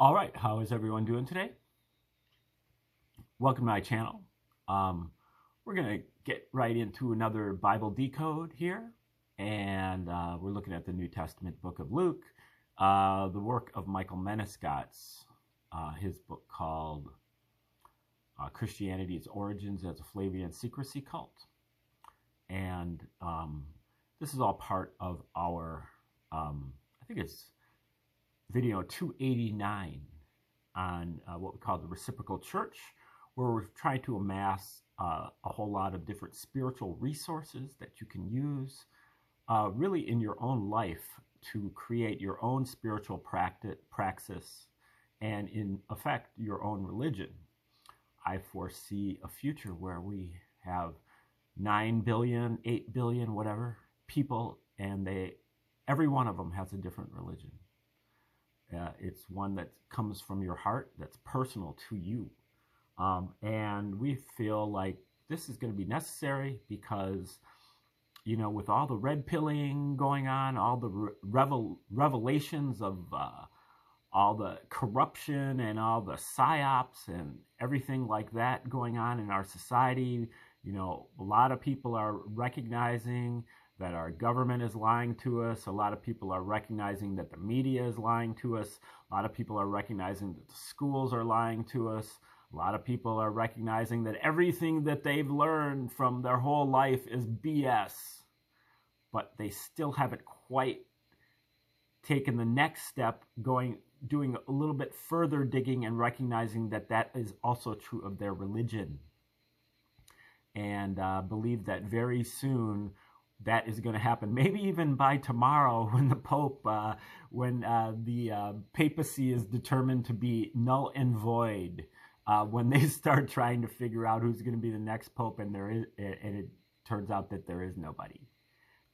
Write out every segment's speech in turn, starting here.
All right, how is everyone doing today? Welcome to my channel. We're going to get right into another Bible decode here, and we're looking at the New Testament book of Luke, the work of Michael Menescot's, his book called Christianity, Its Origins as a Flavian Secrecy Cult. And this is all part of our, I think it's video 289 on what we call the Reciprocal Church, where we're trying to amass a whole lot of different spiritual resources that you can use really in your own life to create your own spiritual praxis and in effect your own religion. I foresee a future where we have 9 billion, 8 billion, whatever people, and every one of them has a different religion. It's one that comes from your heart, that's personal to you. And we feel like this is going to be necessary because, you know, with all the red pilling going on, all the revelations of all the corruption and all the psyops and everything like that going on in our society, you know, a lot of people are recognizing that our government is lying to us. A lot of people are recognizing that the media is lying to us. A lot of people are recognizing that the schools are lying to us. A lot of people are recognizing that everything that they've learned from their whole life is BS. But they still haven't quite taken the next step, doing a little bit further digging and recognizing that that is also true of their religion. And believe that very soon that is going to happen, maybe even by tomorrow when the Pope, when the papacy is determined to be null and void, when they start trying to figure out who's going to be the next Pope, and it turns out that there is nobody.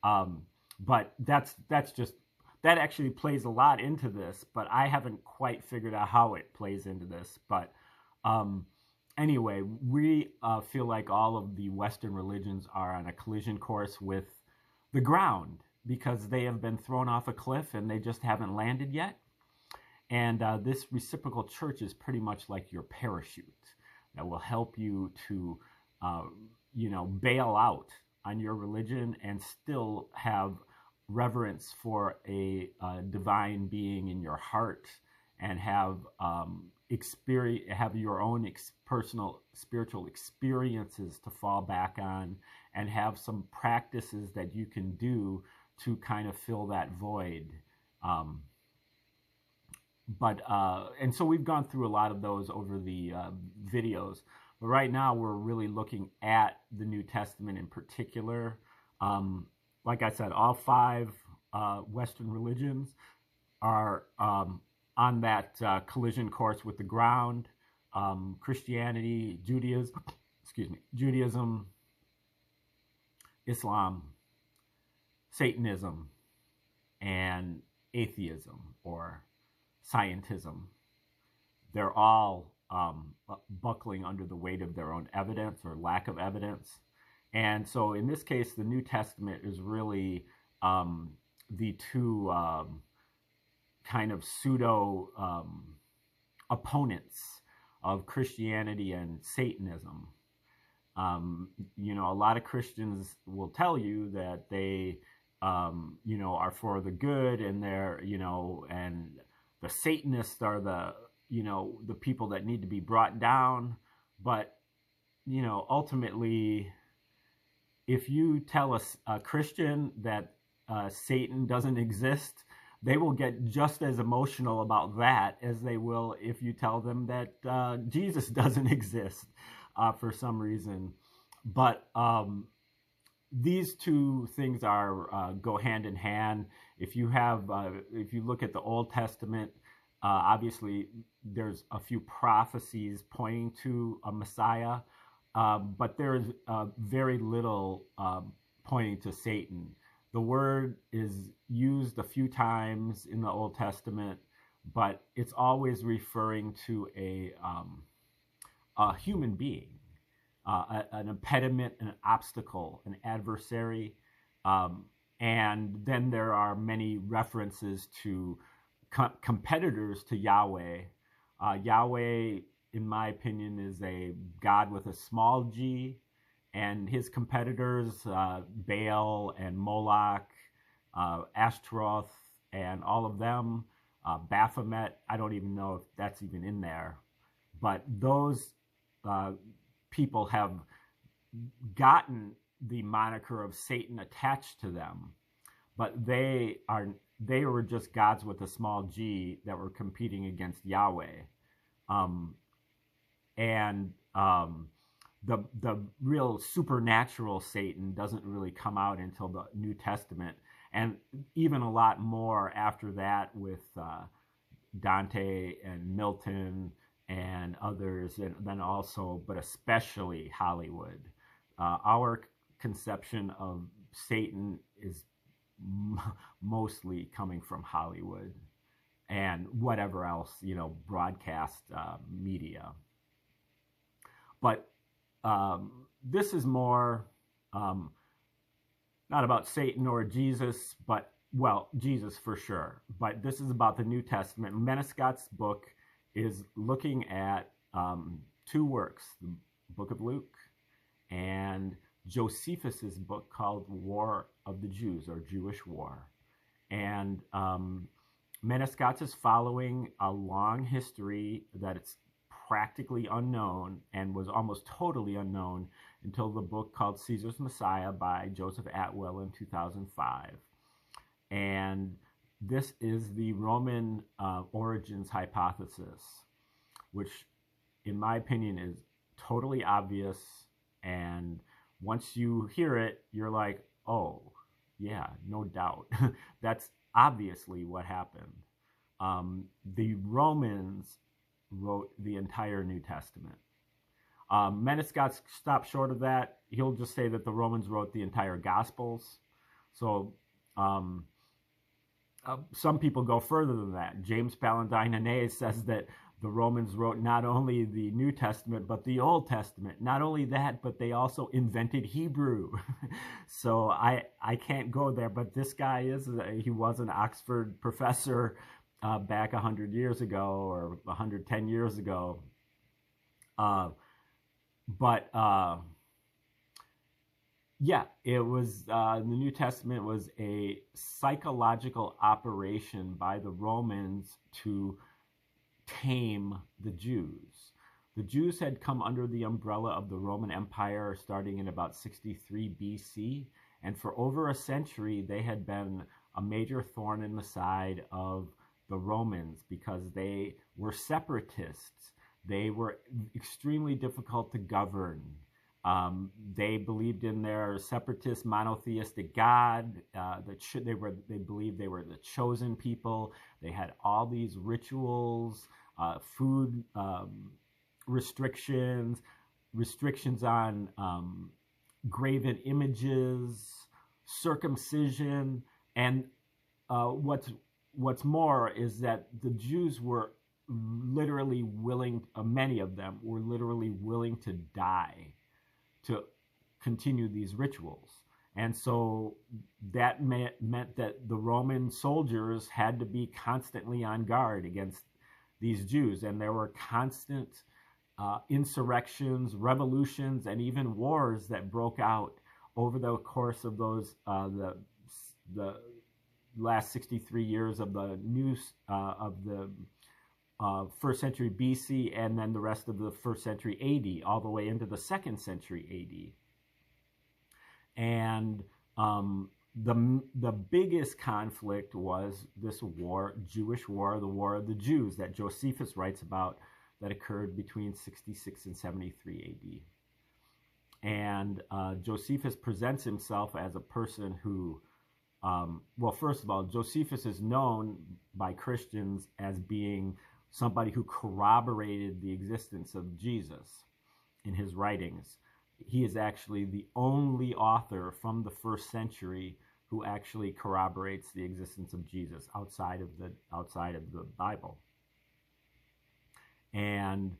But that actually plays a lot into this, but I haven't quite figured out how it plays into this. But anyway, we feel like all of the Western religions are on a collision course with the ground because they have been thrown off a cliff and they just haven't landed yet. And this Reciprocal Church is pretty much like your parachute that will help you to, you know, bail out on your religion and still have reverence for a divine being in your heart and have have your own personal spiritual experiences to fall back on and have some practices that you can do to kind of fill that void. And so we've gone through a lot of those over the videos, but right now we're really looking at the New Testament in particular. Like I said, all 5 Western religions are on that collision course with the ground. Christianity, Judaism, Islam, Satanism, and atheism or scientism. They're all buckling under the weight of their own evidence or lack of evidence. And so in this case, the New Testament is really the two kind of pseudo opponents of Christianity and Satanism. You know, a lot of Christians will tell you that they, you know, are for the good, and they're, you know, and the Satanists are the, you know, the people that need to be brought down. But, you know, ultimately, if you tell a Christian that Satan doesn't exist, they will get just as emotional about that as they will if you tell them that Jesus doesn't exist for some reason. But these two things are go hand in hand. If you look at the Old Testament, obviously there's a few prophecies pointing to a Messiah, but there is very little pointing to Satan. The word is used a few times in the Old Testament, but it's always referring to a human being, an impediment, an obstacle, an adversary. And then there are many references to competitors to Yahweh, Yahweh, in my opinion, is a God with a small g, and his competitors, Baal and Moloch, Ashtaroth, and all of them, Baphomet, I don't even know if that's even in there, but those people have gotten the moniker of Satan attached to them, but they were just gods with a small g that were competing against Yahweh. The real supernatural Satan doesn't really come out until the New Testament, and even a lot more after that with Dante and Milton and others, and then also, but especially Hollywood. Our conception of Satan is mostly coming from Hollywood and whatever else, broadcast media. But this is more not about Satan or Jesus, but, well, Jesus for sure. But this is about the New Testament. Menescott's book is looking at two works, the Book of Luke and Josephus's book called War of the Jews, or Jewish War. And Menescott is following a long history that it's practically unknown and was almost totally unknown until the book called Caesar's Messiah by Joseph Atwell in 2005. And this is the Roman origins hypothesis, which in my opinion is totally obvious. And once you hear it, you're like, oh, yeah, no doubt. That's obviously what happened. The Romans wrote the entire New Testament. Menescott stopped short of that. He'll just say that the Romans wrote the entire Gospels. So some people go further than that. James Paladin says that the Romans wrote not only the New Testament, but the Old Testament. Not only that, but they also invented Hebrew. So I can't go there, but this guy he was an Oxford professor back 100 years ago or 110 years ago. Yeah, it was, the New Testament was a psychological operation by the Romans to tame the Jews. The Jews had come under the umbrella of the Roman Empire starting in about 63 BC, and for over a century they had been a major thorn in the side of the Romans because they were separatists. They were extremely difficult to govern. They believed in their separatist monotheistic God. They believed they were the chosen people. They had all these rituals, food restrictions on graven images, circumcision, and what's more is that the Jews were literally willing, many of them were literally willing to die to continue these rituals. And so that meant that the Roman soldiers had to be constantly on guard against these Jews. And there were constant insurrections, revolutions, and even wars that broke out over the course of those the last 63 years of the first century BC, and then the rest of the first century AD, all the way into the second century AD. And the biggest conflict was this war, Jewish war, the War of the Jews that Josephus writes about, that occurred between 66 and 73 AD. And Josephus presents himself as a person who, well, first of all, Josephus is known by Christians as being somebody who corroborated the existence of Jesus in his writings. He is actually the only author from the first century who actually corroborates the existence of Jesus outside of the Bible. And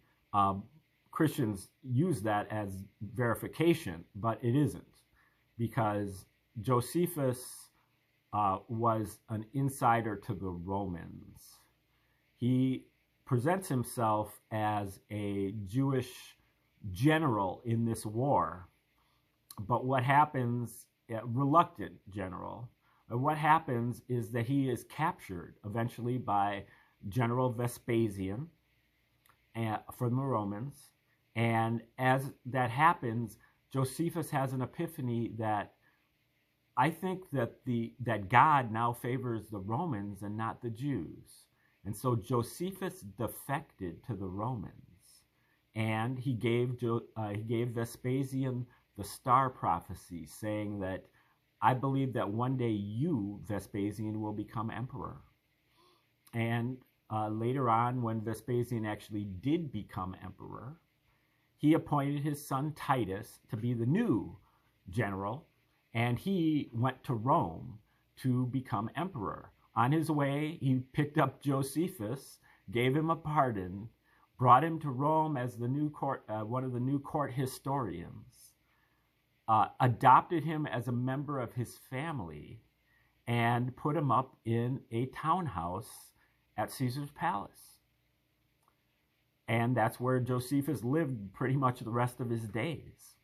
Christians use that as verification, but it isn't, because Josephus was an insider to the Romans. He presents himself as a Jewish general in this war. But what happens, a reluctant general, what happens is that he is captured eventually by General Vespasian from the Romans. And as that happens, Josephus has an epiphany that I think that God now favors the Romans and not the Jews. And so Josephus defected to the Romans, and he gave Vespasian the star prophecy, saying that I believe that one day you, Vespasian, will become emperor. And later on, when Vespasian actually did become emperor, he appointed his son Titus to be the new general, and he went to Rome to become emperor. On his way, he picked up Josephus, gave him a pardon, brought him to Rome as the new court, one of the new court historians, adopted him as a member of his family, and put him up in a townhouse at Caesar's palace. And that's where Josephus lived pretty much the rest of his days.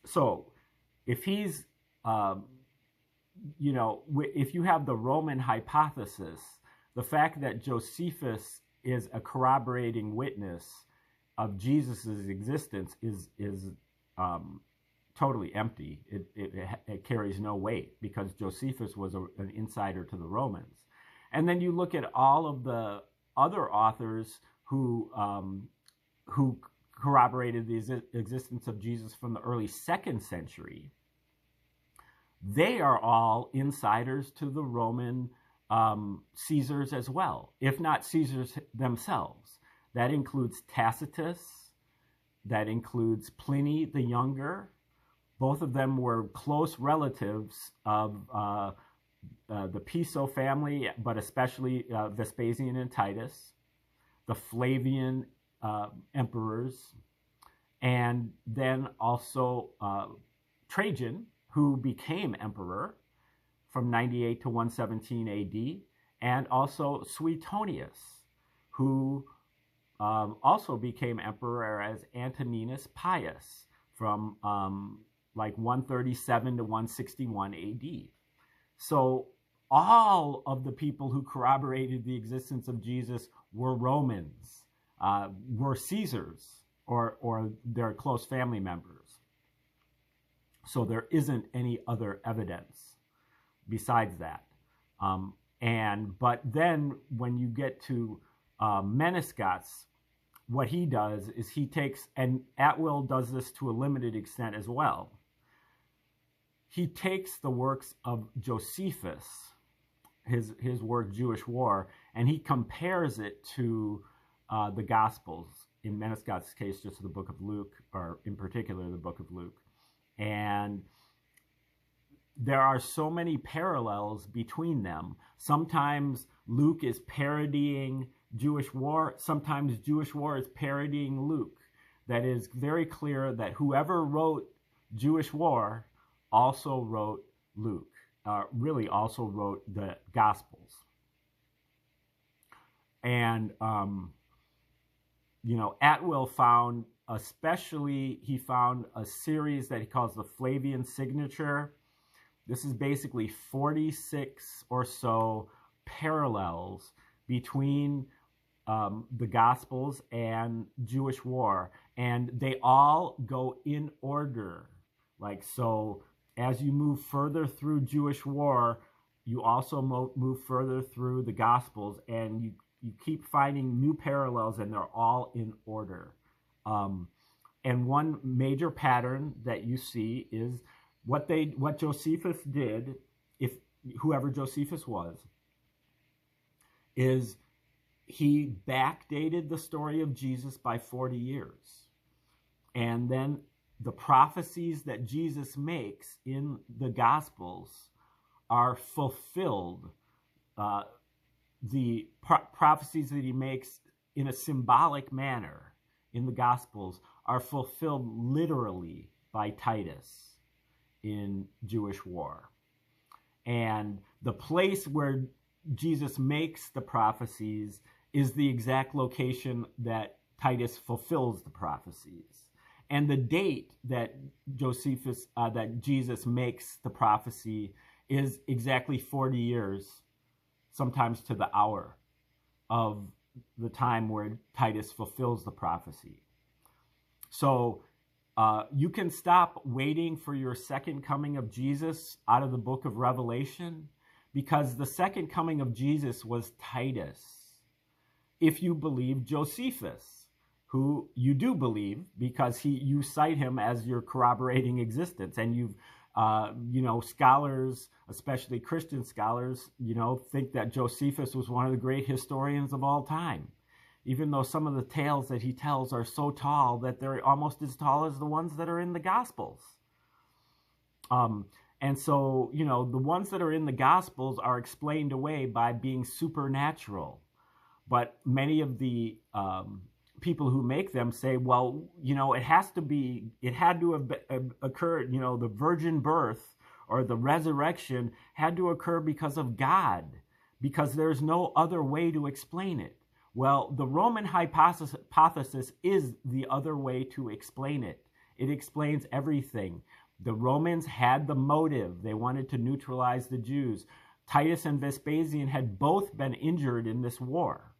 So if he's, if you have the Roman hypothesis, the fact that Josephus is a corroborating witness of Jesus's existence is totally empty. It carries no weight, because Josephus was an insider to the Romans. And then you look at all of the other authors who corroborated the existence of Jesus from the early 2nd century. They are all insiders to the Roman Caesars as well, if not Caesars themselves. That includes Tacitus, that includes Pliny the Younger. Both of them were close relatives of the Piso family, but especially Vespasian and Titus, the Flavian emperors, and then also Trajan, who became emperor from 98 to 117 AD, and also Suetonius, who also became emperor as Antoninus Pius from like 137 to 161 AD. So all of the people who corroborated the existence of Jesus were Romans, were Caesars, or their close family members. So there isn't any other evidence besides that. But then when you get to Menescat's, what he does is he takes, and Atwill does this to a limited extent as well, he takes the works of Josephus, his work Jewish War, and he compares it to the Gospels. In Menescat's case, just the book of Luke, or in particular the book of Luke. And there are so many parallels between them. Sometimes Luke is parodying Jewish War. Sometimes Jewish War is parodying Luke. That is very clear that whoever wrote Jewish War also wrote Luke, really also wrote the Gospels. And, Atwill found, he found a series that he calls the Flavian Signature. This is basically 46 or so parallels between the Gospels and Jewish War, and they all go in order. Like, so as you move further through Jewish War, you also move further through the Gospels, and you keep finding new parallels, and they're all in order. And one major pattern that you see is what Josephus did, if whoever Josephus was, is he backdated the story of Jesus by 40 years. And then the prophecies that Jesus makes in the Gospels are fulfilled. The prophecies that he makes in a symbolic manner in the Gospels are fulfilled literally by Titus in Jewish War. And the place where Jesus makes the prophecies is the exact location that Titus fulfills the prophecies. And the date that that Jesus makes the prophecy is exactly 40 years, sometimes to the hour, of the time where Titus fulfills the prophecy. So you can stop waiting for your second coming of Jesus out of the book of Revelation, because the second coming of Jesus was Titus. If you believe Josephus, who you do believe because you cite him as your corroborating existence, and you've scholars, especially Christian scholars, think that Josephus was one of the great historians of all time, even though some of the tales that he tells are so tall that they're almost as tall as the ones that are in the Gospels. And so, the ones that are in the Gospels are explained away by being supernatural. But many of the people who make them say, well, it had to have occurred, the virgin birth or the resurrection had to occur because of God, because there's no other way to explain it. Well, the Roman hypothesis is the other way to explain it. It explains everything. The Romans had the motive. They wanted to neutralize the Jews. Titus and Vespasian had both been injured in this war.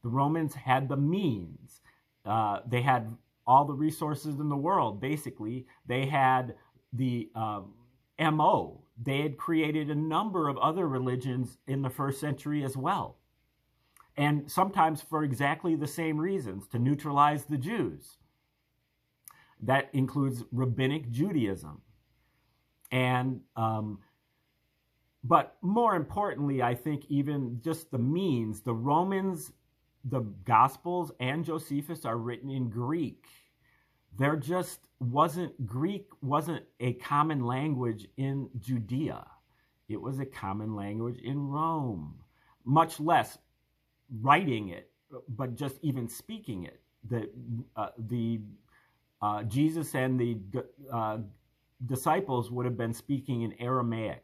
The Romans had the means. They had all the resources in the world, basically. They had the MO. They had created a number of other religions in the first century as well. And sometimes for exactly the same reasons, to neutralize the Jews. That includes rabbinic Judaism. And but more importantly, I think even just the means, the Romans, the Gospels and Josephus are written in Greek. Greek wasn't a common language in Judea. It was a common language in Rome, much less writing it, but just even speaking it. Jesus and the disciples would have been speaking in Aramaic.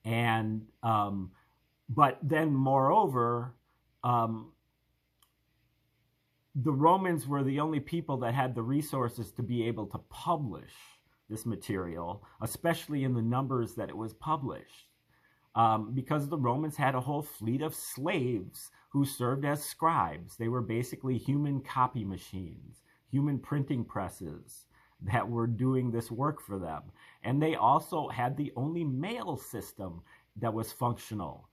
And but then moreover, the Romans were the only people that had the resources to be able to publish this material, especially in the numbers that it was published, because the Romans had a whole fleet of slaves who served as scribes. They were basically human copy machines, human printing presses that were doing this work for them. And they also had the only mail system that was functional.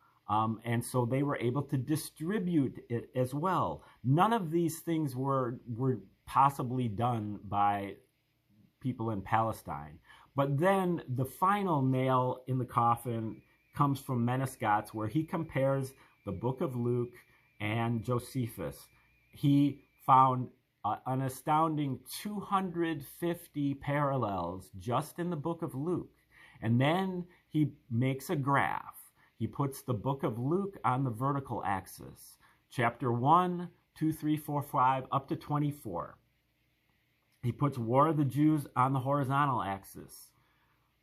And so they were able to distribute it as well. None of these things were possibly done by people in Palestine. But then the final nail in the coffin comes from Menescats, where he compares the book of Luke and Josephus. He found an astounding 250 parallels just in the book of Luke. And then he makes a graph. He puts the book of Luke on the vertical axis, chapter 1, 2, 3, 4, 5, up to 24. He puts War of the Jews on the horizontal axis,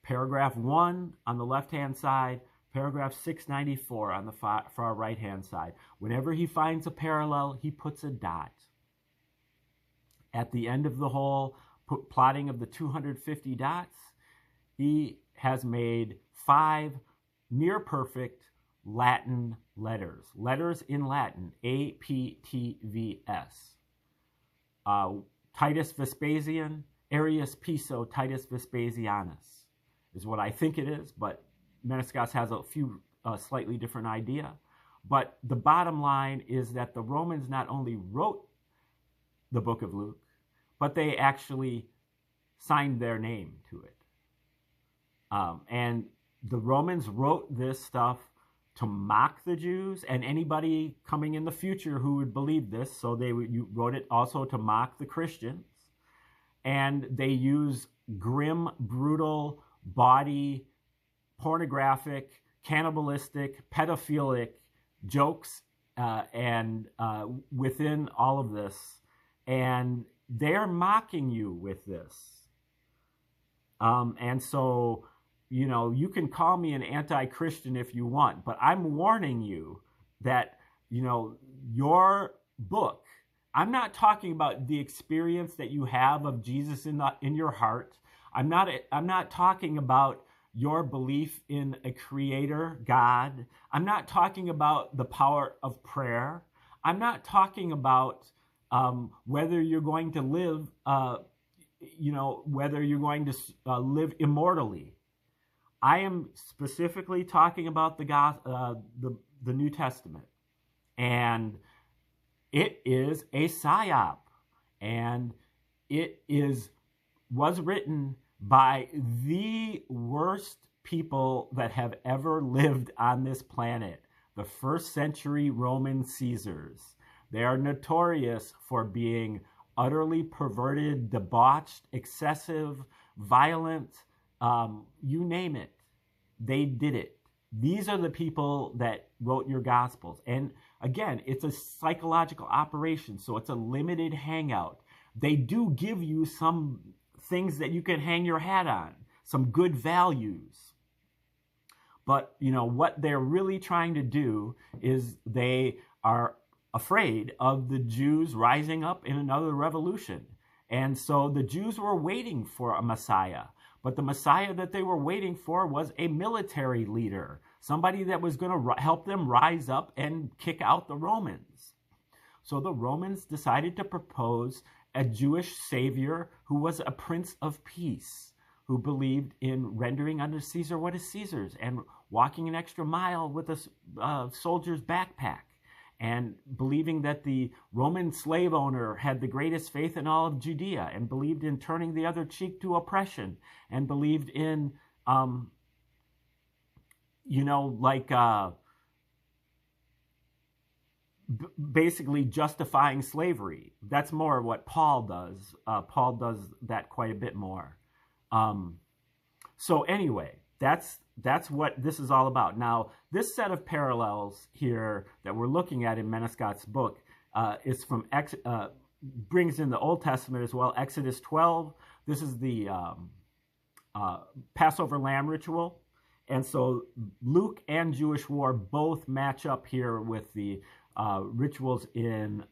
paragraph 1 on the left-hand side, paragraph 694 on the far right-hand side. Whenever he finds a parallel, he puts a dot. At the end of the whole plotting of the 250 dots, he has made 5 near-perfect Latin letters in Latin, APTVS. Titus Vespasian, Arius Piso Titus Vespasianus is what I think it is, but Menescats has a few slightly different idea. But the bottom line is that the Romans not only wrote the book of Luke, but they actually signed their name to it. And the Romans wrote this stuff to mock the Jews and anybody coming in the future who would believe this. So you wrote it also to mock the Christians. And they use grim, brutal, bawdy, pornographic, cannibalistic, pedophilic jokes and within all of this. And they're mocking you with this. And so you can call me an anti-Christian if you want, but I'm warning you that, your book, I'm not talking about the experience that you have of Jesus in your heart. I'm not talking about your belief in a creator, God. I'm not talking about the power of prayer. I'm not talking about whether you're going to live, whether you're going to live immortally. I am specifically talking about the New Testament, and it is a psyop, and it was written by the worst people that have ever lived on this planet, the first century Roman Caesars. They are notorious for being utterly perverted, debauched, excessive, violent, you name it. They did it. These are the people that wrote your Gospels. And again, it's a psychological operation, so it's a limited hangout. They do give you some things that you can hang your hat on, some good values. But, what they're really trying to do is they are afraid of the Jews rising up in another revolution. And so the Jews were waiting for a Messiah. But the Messiah that they were waiting for was a military leader, somebody that was going to help them rise up and kick out the Romans. So the Romans decided to propose a Jewish savior who was a prince of peace, who believed in rendering unto Caesar what is Caesar's and walking an extra mile with a soldier's backpack, and believing that the Roman slave owner had the greatest faith in all of Judea, and believed in turning the other cheek to oppression, and believed in, basically justifying slavery. That's more what Paul does. Paul does that quite a bit more. So anyway, that's what this is all about. Now, this set of parallels here that we're looking at in Menescott's book is from brings in the Old Testament as well. Exodus 12. This is the Passover lamb ritual, and so Luke and Jewish War both match up here with the rituals in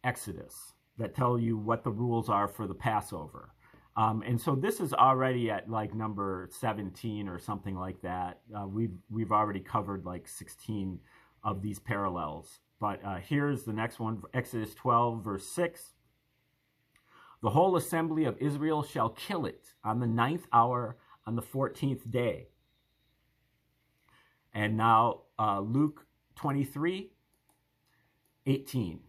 Exodus that tell you what the rules are for the Passover. And so this is already at like number 17 or something like that. We've already covered like 16 of these parallels. But here's the next one, Exodus 12, verse 6. The whole assembly of Israel shall kill it on the 9th hour on the 14th day. And now Luke 23, 18.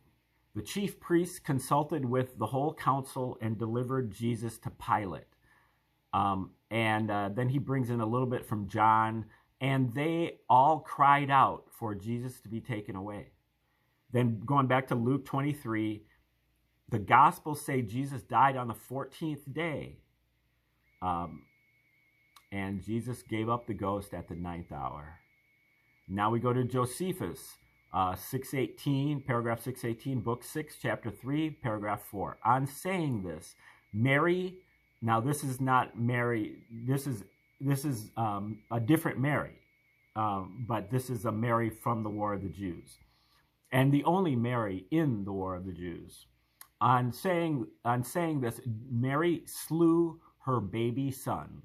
The chief priests consulted with the whole council and delivered Jesus to Pilate. And then he brings in a little bit from John. And they all cried out for Jesus to be taken away. Then going back to Luke 23, the Gospels say Jesus died on the 14th day. And Jesus gave up the ghost at the 9th hour. Now we go to Josephus. 618, paragraph 618, book 6, chapter 3, paragraph 4. On saying this, Mary, now this is not Mary, this is a different Mary, but this is a Mary from the War of the Jews, and the only Mary in the War of the Jews. On saying this, Mary slew her baby son.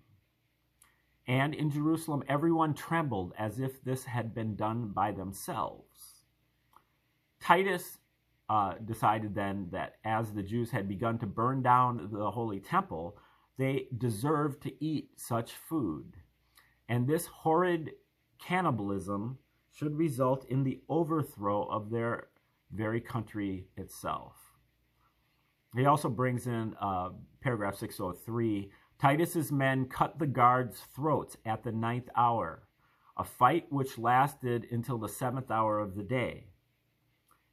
And in Jerusalem, everyone trembled as if this had been done by themselves. Titus decided then that as the Jews had begun to burn down the holy temple, they deserved to eat such food. And this horrid cannibalism should result in the overthrow of their very country itself. He also brings in paragraph 603, Titus's men cut the guards' throats at the 9th hour, a fight which lasted until the 7th hour of the day.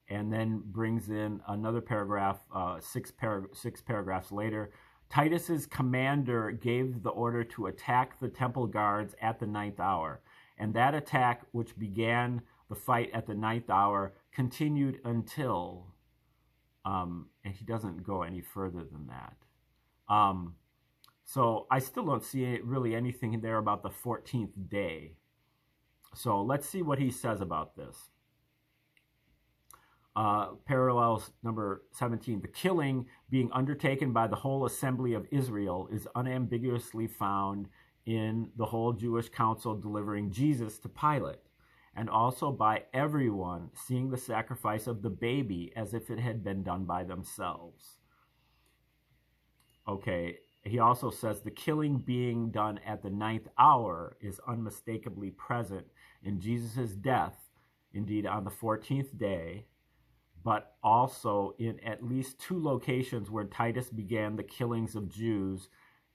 And then brings in another paragraph, six paragraphs later. Titus's commander gave the order to attack the temple guards at the 9th hour. And that attack, which began the fight at the 9th hour, continued until, and he doesn't go any further than that. So I still don't see really anything there about the 14th day. So let's see what he says about this. Parallels number 17. The killing being undertaken by the whole assembly of Israel is unambiguously found in the whole Jewish council delivering Jesus to Pilate, and also by everyone seeing the sacrifice of the baby as if it had been done by themselves. Okay, he also says the killing being done at the 9th hour is unmistakably present in Jesus' death, indeed on the 14th day, but also in at least 2 locations where Titus began the killings of Jews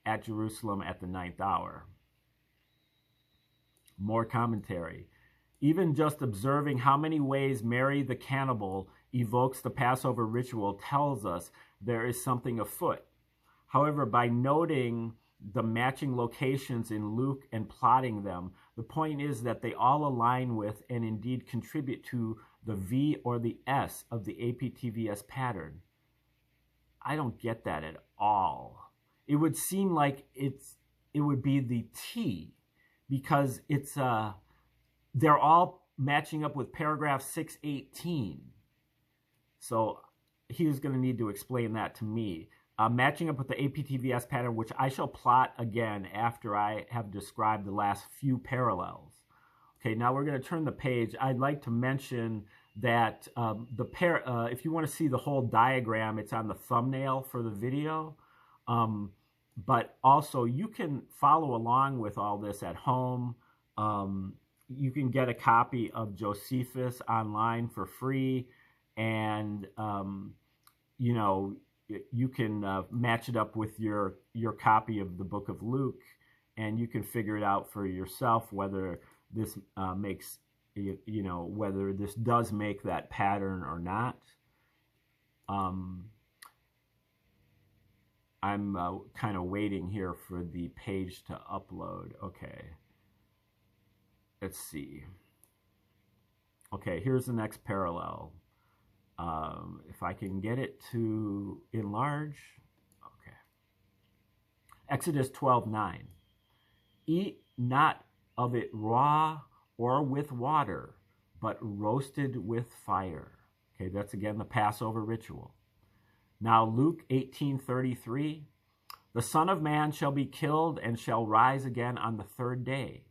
at Jerusalem at the 9th hour. More commentary. Even just observing how many ways Mary the cannibal evokes the Passover ritual tells us there is something afoot. However, by noting the matching locations in Luke and plotting them, the point is that they all align with and indeed contribute to the V or the S of the APTVS pattern. I don't get that at all. It would seem like it would be the T, because it's they're all matching up with paragraph 618. So he was going to need to explain that to me. Matching up with the APTVS pattern, which I shall plot again after I have described the last few parallels. Okay, now we're going to turn the page. I'd like to mention that if you want to see the whole diagram, it's on the thumbnail for the video. But also, you can follow along with all this at home. You can get a copy of Josephus online for free, and you know, you can match it up with your copy of the Book of Luke, and you can figure it out for yourself whether this makes, you know, whether this does make that pattern or not. I'm kind of waiting here for the page to upload. Okay. Let's see. Okay, here's the next parallel. If I can get it to enlarge. Okay. Exodus 12:9. Eat not of it raw or with water, but roasted with fire. Okay, that's again the Passover ritual. Now Luke 18:33. The Son of Man shall be killed and shall rise again on the 3rd day.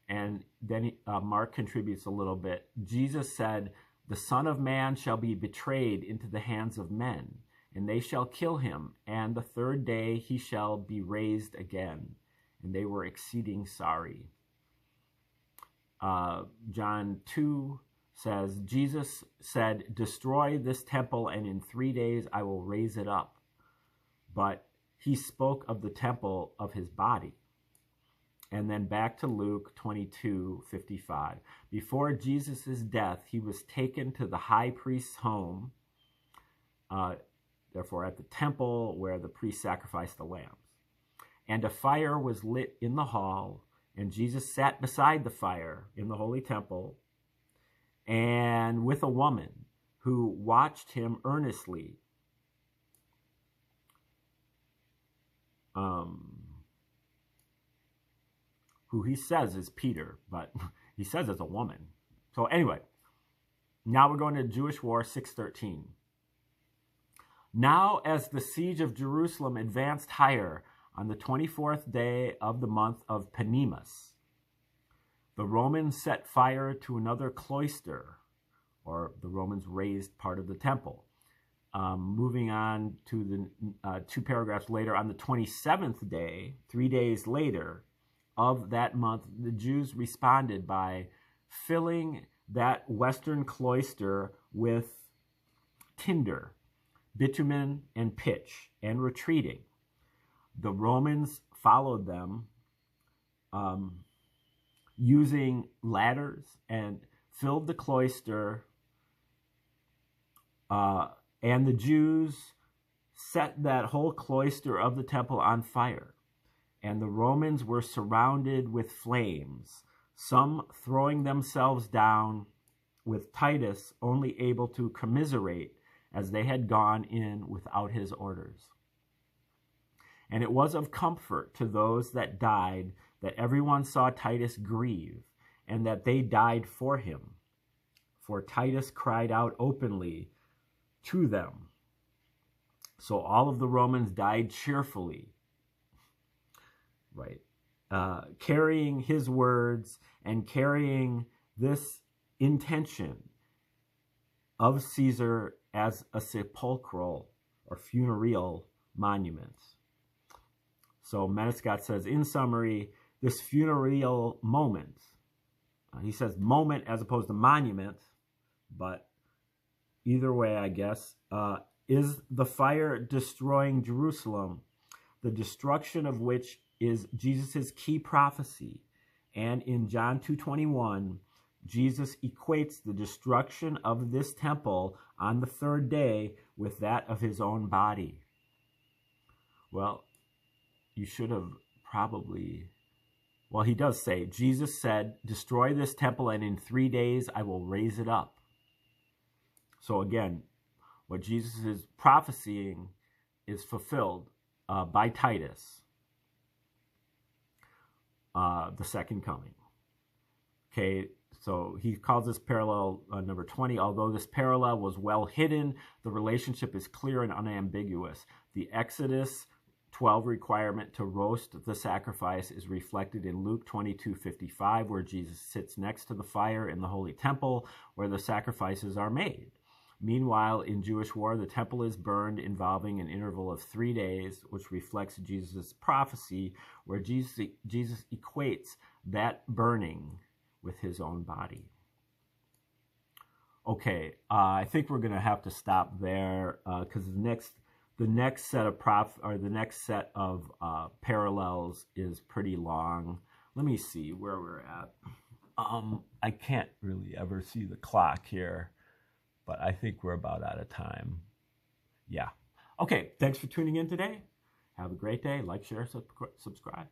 And then Mark contributes a little bit. Jesus said, the Son of Man shall be betrayed into the hands of men, and they shall kill him, and the 3rd day he shall be raised again. And they were exceeding sorry. John 2 says, Jesus said, destroy this temple, and in 3 days I will raise it up. But he spoke of the temple of his body. And then back to Luke 22:55. Before Jesus' death, he was taken to the high priest's home, therefore at the temple where the priest sacrificed the lambs. And a fire was lit in the hall, and Jesus sat beside the fire in the holy temple, and with a woman who watched him earnestly. Who he says is Peter, but he says it's a woman. So anyway, now we're going to Jewish War 6:13. Now as the siege of Jerusalem advanced higher on the 24th day of the month of Panemus, the Romans set fire to another cloister, or the Romans razed part of the temple. Moving on to the 2 paragraphs later, on the 27th day, 3 days later, of that month, the Jews responded by filling that western cloister with tinder, bitumen, and pitch, and retreating. The Romans followed them using ladders and filled the cloister, and the Jews set that whole cloister of the temple on fire. And the Romans were surrounded with flames, some throwing themselves down, with Titus only able to commiserate as they had gone in without his orders. And it was of comfort to those that died that everyone saw Titus grieve, and that they died for him. For Titus cried out openly to them. So all of the Romans died cheerfully, right? Carrying his words and carrying this intention of Caesar as a sepulchral or funereal monument. So Metascott says, in summary, this funereal moment, he says moment as opposed to monument, but either way, I guess, is the fire destroying Jerusalem, the destruction of which is Jesus's key prophecy. And in John 2:21, Jesus equates the destruction of this temple on the third day with that of his own body. Well, you should have probably, well, he does say, Jesus said, destroy this temple and in 3 days I will raise it up. So again, what Jesus is prophesying is fulfilled by Titus, the second coming. Okay, so he calls this parallel number 20. Although this parallel was well hidden, the relationship is clear and unambiguous. The Exodus 12 requirement to roast the sacrifice is reflected in Luke 22:55, where Jesus sits next to the fire in the holy temple where the sacrifices are made. Meanwhile, in Jewish war, the temple is burned, involving an interval of 3 days, which reflects Jesus' prophecy, where Jesus equates that burning with his own body. Okay, I think we're going to have to stop there because the next set of parallels is pretty long. Let me see where we're at. I can't really ever see the clock here, but I think we're about out of time. Yeah. Okay, thanks for tuning in today. Have a great day. Like, share, subscribe.